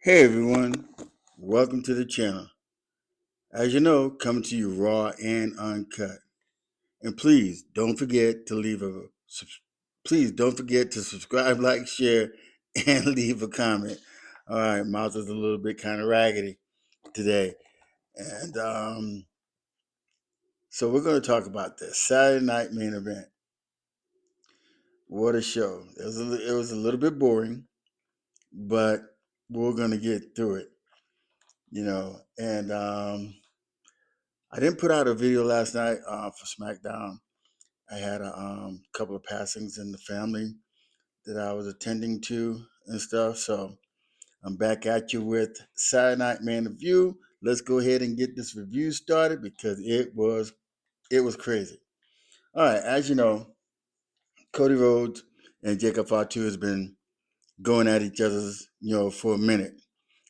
Hey everyone, welcome to the channel. As you know, coming to you raw and uncut. And please don't forget to subscribe, like, share, and leave a comment. All right, mouth is a little bit kind of raggedy today, and so we're going to talk about this Saturday night main event. What a show! It was a little bit boring, but we're going to get through it. And I didn't put out a video last night for SmackDown. I had a couple of passings in the family that I was attending to and stuff. So I'm back at you with Saturday Night Man Review. Let's go ahead and get this review started because it was crazy. All right, as you know, Cody Rhodes and Jacob Fatu has been going at each other's, for a minute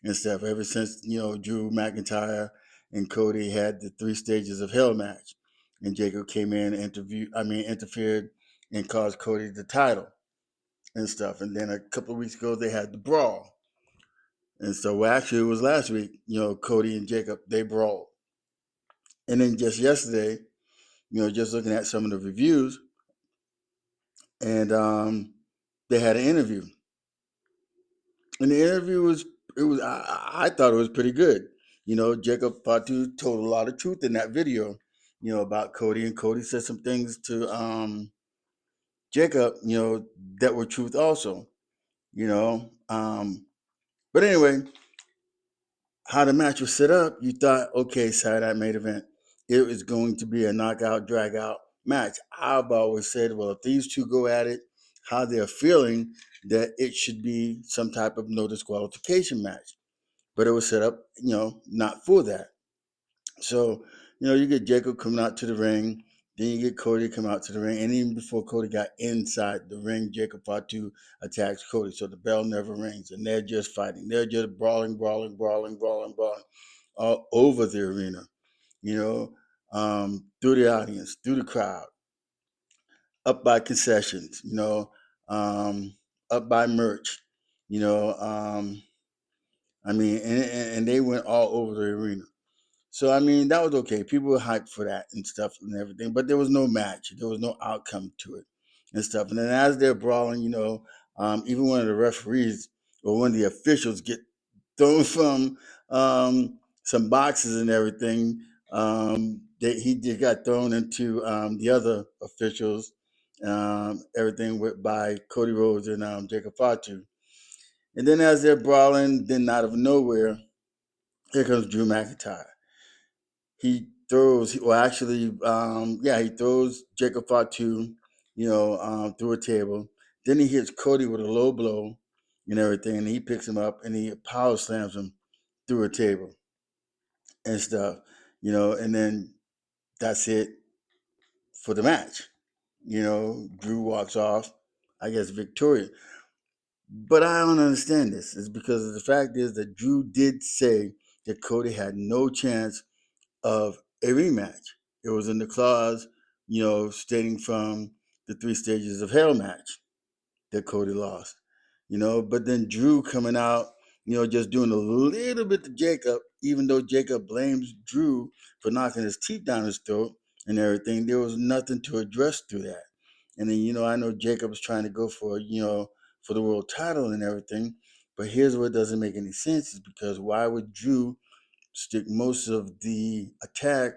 and stuff ever since, Drew McIntyre and Cody had the 3 stages of hell match. And Jacob came in, interfered and caused Cody the title and stuff. And then a couple of weeks ago, they had the brawl. And so, well, actually, it was last week, Cody and Jacob, they brawled. And then just yesterday, just looking at some of the reviews, and they had an interview. And the interview I thought it was pretty good. Jacob Fatu told a lot of truth in that video, about Cody, and Cody said some things to Jacob, that were truth also, you know. But anyway, how the match was set up, you thought, okay, Saturday main event, it was going to be a knockout, drag out match. I've always said, well, if these two go at it, how they're feeling, that it should be some type of no disqualification match. But it was set up, not for that. So, you get Jacob coming out to the ring, then you get Cody come out to the ring, and even before Cody got inside the ring, Jacob Fatu attacks Cody. So the bell never rings, and they're just fighting. They're just brawling all over the arena, through the audience, through the crowd, up by concessions, up by merch, you know. And they went all over the arena. So that was okay. People were hyped for that and stuff and everything, but there was no match. There was no outcome to it and stuff. And then as they're brawling, even one of the referees or one of the officials get thrown from some boxes and everything. He just got thrown into the other officials, everything by Cody Rhodes and Jacob Fatu. And then as they're brawling, then out of nowhere, here comes Drew McIntyre. He throws Jacob Fatu, through a table. Then he hits Cody with a low blow and everything, and he picks him up and he power slams him through a table and stuff, and then that's it for the match. Drew walks off, I guess, victorious. But I don't understand this. It's because the fact is that Drew did say that Cody had no chance of a rematch. It was in the clause, stating from the 3 stages of hell match that Cody lost. But then Drew coming out, just doing a little bit to Jacob, even though Jacob blames Drew for knocking his teeth down his throat and everything, there was nothing to address through that. And then, I know Jacob was trying to go for the world title and everything, but here's what doesn't make any sense is because why would Drew stick most of the attack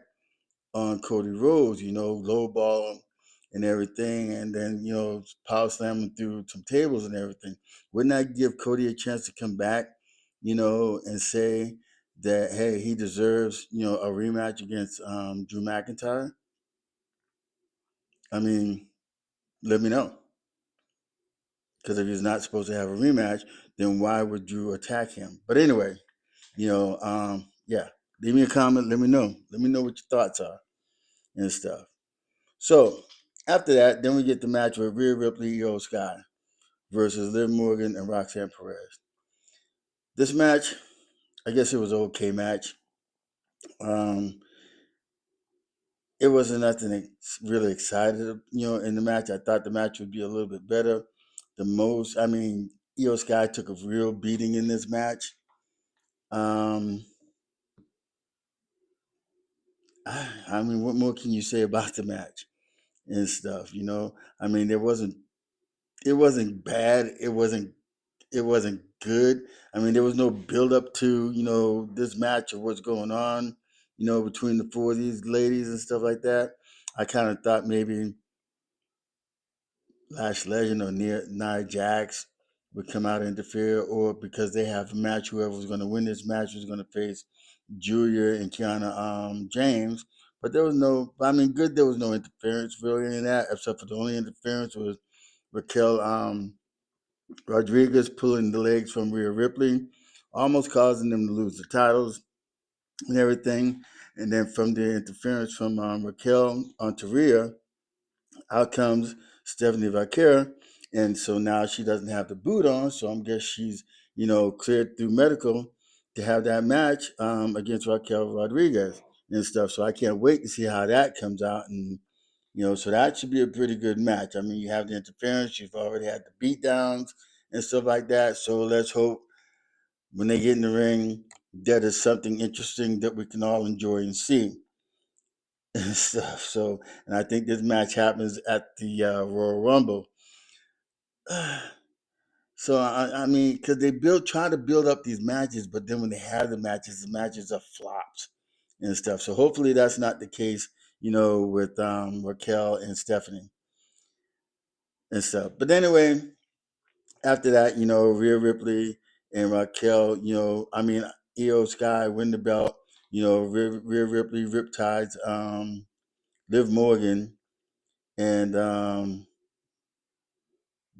on Cody Rhodes, low ball him and everything, and then, power slam him through some tables and everything? Wouldn't that give Cody a chance to come back, and say that, hey, he deserves, a rematch against Drew McIntyre? I mean, let me know. Because if he's not supposed to have a rematch, then why would Drew attack him? But anyway, yeah, leave me a comment. Let me know. Let me know what your thoughts are and stuff. So after that, then we get the match with Rhea Ripley, Io Sky versus Liv Morgan and Roxanne Perez. This match, I guess it was an okay match. Um, it wasn't nothing really excited, in the match. I thought the match would be a little bit better. Io Sky took a real beating in this match, Um, I mean, what more can you say about the match and stuff? I mean, it wasn't bad. It wasn't good. I mean, there was no build up to this match or what's going on, between the four of these ladies and stuff like that. I kind of thought maybe Lash Legend or Nia Jax would come out and interfere, or because they have a match, whoever was going to win this match was going to face Julia and Kiana James. But there was no, I mean, good. There was no interference really in that, except for the only interference was Raquel Rodriguez pulling the legs from Rhea Ripley, almost causing them to lose the titles and everything. And then from the interference from Raquel onto Rhea, out comes Stephanie Vaquer, and so now she doesn't have the boot on. So I guess she's cleared through medical to have that match against Raquel Rodriguez and stuff. So I can't wait to see how that comes out, and so that should be a pretty good match. I mean, you have the interference, you've already had the beatdowns and stuff like that. So let's hope when they get in the ring, that is something interesting that we can all enjoy and see and stuff. So, and I think this match happens at the Royal Rumble. So I mean, because they try to build up these matches, but then when they have the matches are flops and stuff. So hopefully that's not the case, with Raquel and Stephanie and stuff. But anyway, after that, Rhea Ripley and Raquel, I mean, Io Sky win the belt. Rhea Ripley riptides Liv Morgan and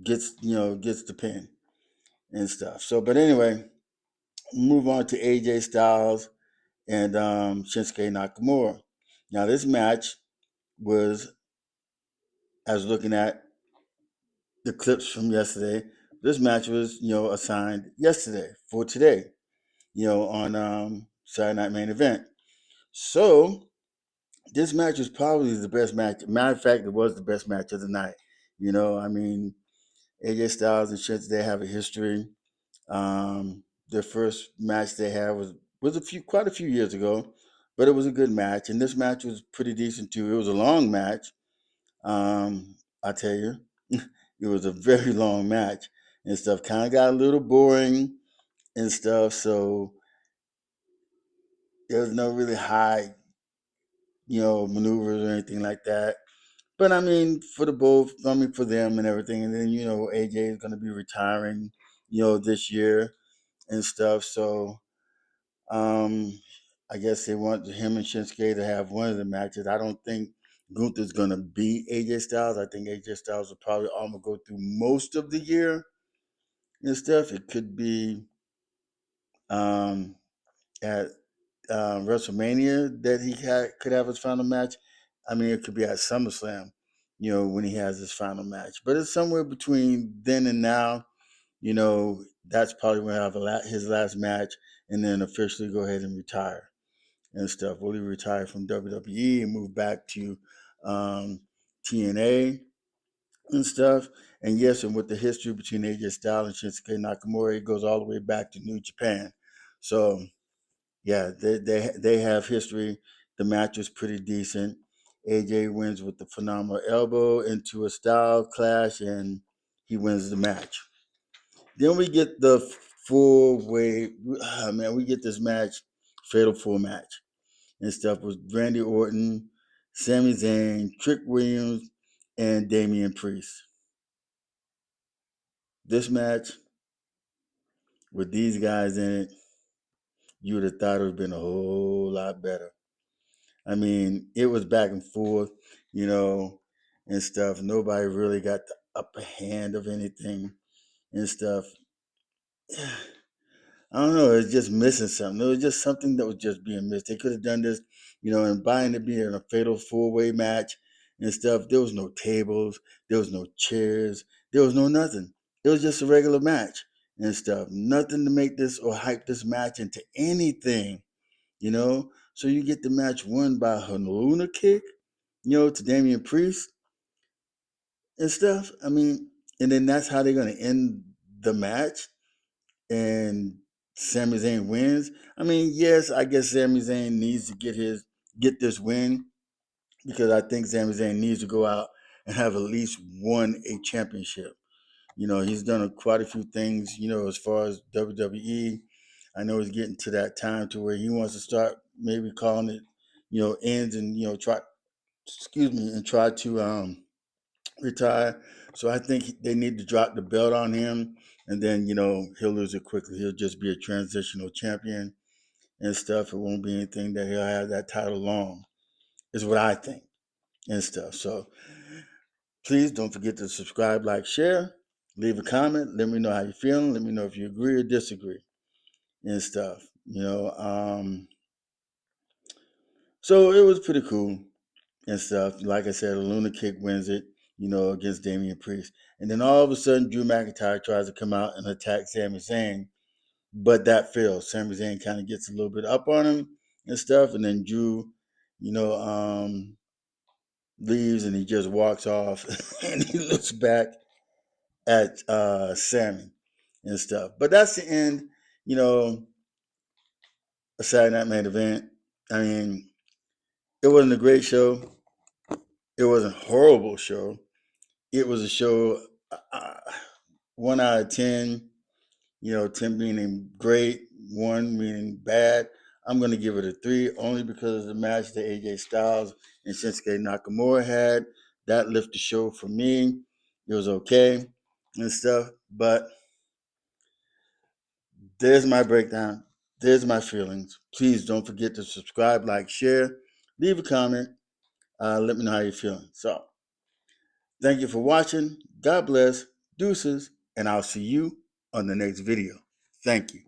gets the pin and stuff. So, but anyway, move on to AJ Styles and Shinsuke Nakamura. Now, this match was, I was looking at the clips from yesterday. This match was, assigned yesterday for today, on Saturday Night Main Event. So, this match was probably the best match. Matter of fact, it was the best match of the night. I mean, AJ Styles and Shinsuke, they have a history. Their first match they had was quite a few years ago, but it was a good match, and this match was pretty decent too. It was a long match. I tell you, it was a very long match and stuff. Kind of got a little boring and stuff, so there was no really high, maneuvers or anything like that. But I mean, for them and everything, and then AJ is going to be retiring, this year and stuff. So I guess they want him and Shinsuke to have one of the matches. I don't think Gunther's going to beat AJ Styles. I think AJ Styles will probably almost go through most of the year and stuff. It could be um, at WrestleMania that could have his final match. I mean, it could be at SummerSlam, when he has his final match. But it's somewhere between then and now. That's probably when he'll have his last match, and then officially go ahead and retire and stuff. Will he retire from WWE and move back to um, TNA and stuff? And yes, and with the history between AJ Styles and Shinsuke Nakamura, it goes all the way back to New Japan. So yeah, they have history. The match was pretty decent. AJ wins with the phenomenal elbow into a style clash, and he wins the match. Then we get the full way. Man, we get this match, fatal four match and stuff with Randy Orton, Sami Zayn, Trick Williams, and Damian Priest. This match with these guys in it, you would have thought it would have been a whole lot better. I mean, it was back and forth, you know, and stuff. Nobody really got the upper hand of anything and stuff. I don't know. It's just missing something. It was just something that was just being missed. They could have done this, and buying it being a fatal four-way match and stuff. There was no tables. There was no chairs. There was no nothing. It was just a regular match and stuff. Nothing to make this or hype this match into anything. So you get the match won by a Luna kick, to Damian Priest and stuff. I mean, and then that's how they're going to end the match. And Sami Zayn wins. I mean, yes, I guess Sami Zayn needs to get this win because I think Sami Zayn needs to go out and have at least won a championship. He's done quite a few things, as far as WWE. I know he's getting to that time to where he wants to start maybe calling it, ends and, try to retire. So I think they need to drop the belt on him, and then he'll lose it quickly. He'll just be a transitional champion and stuff. It won't be anything that he'll have that title long. Is what I think and stuff. So please don't forget to subscribe, like, share, leave a comment. Let me know how you're feeling. Let me know if you agree or disagree and stuff. So it was pretty cool and stuff. Like I said, a Luna Kick wins it, against Damian Priest. And then all of a sudden, Drew McIntyre tries to come out and attack Sami Zayn, but that fails. Sami Zayn kind of gets a little bit up on him and stuff. And then Drew, you know, leaves and he just walks off and he looks back at Sammy and stuff. But that's the end, a Saturday Night Main Event. I mean, it wasn't a great show. It wasn't a horrible show. It was a show, 1 out of 10, 10 meaning great, 1 meaning bad. I'm going to give it a 3 only because of the match that AJ Styles and Shinsuke Nakamura had. That lifted the show for me. It was okay and stuff. But there's my breakdown. There's my feelings. Please don't forget to subscribe, like, share, leave a comment. Let me know how you're feeling. So, thank you for watching. God bless. Deuces. And I'll see you on the next video. Thank you.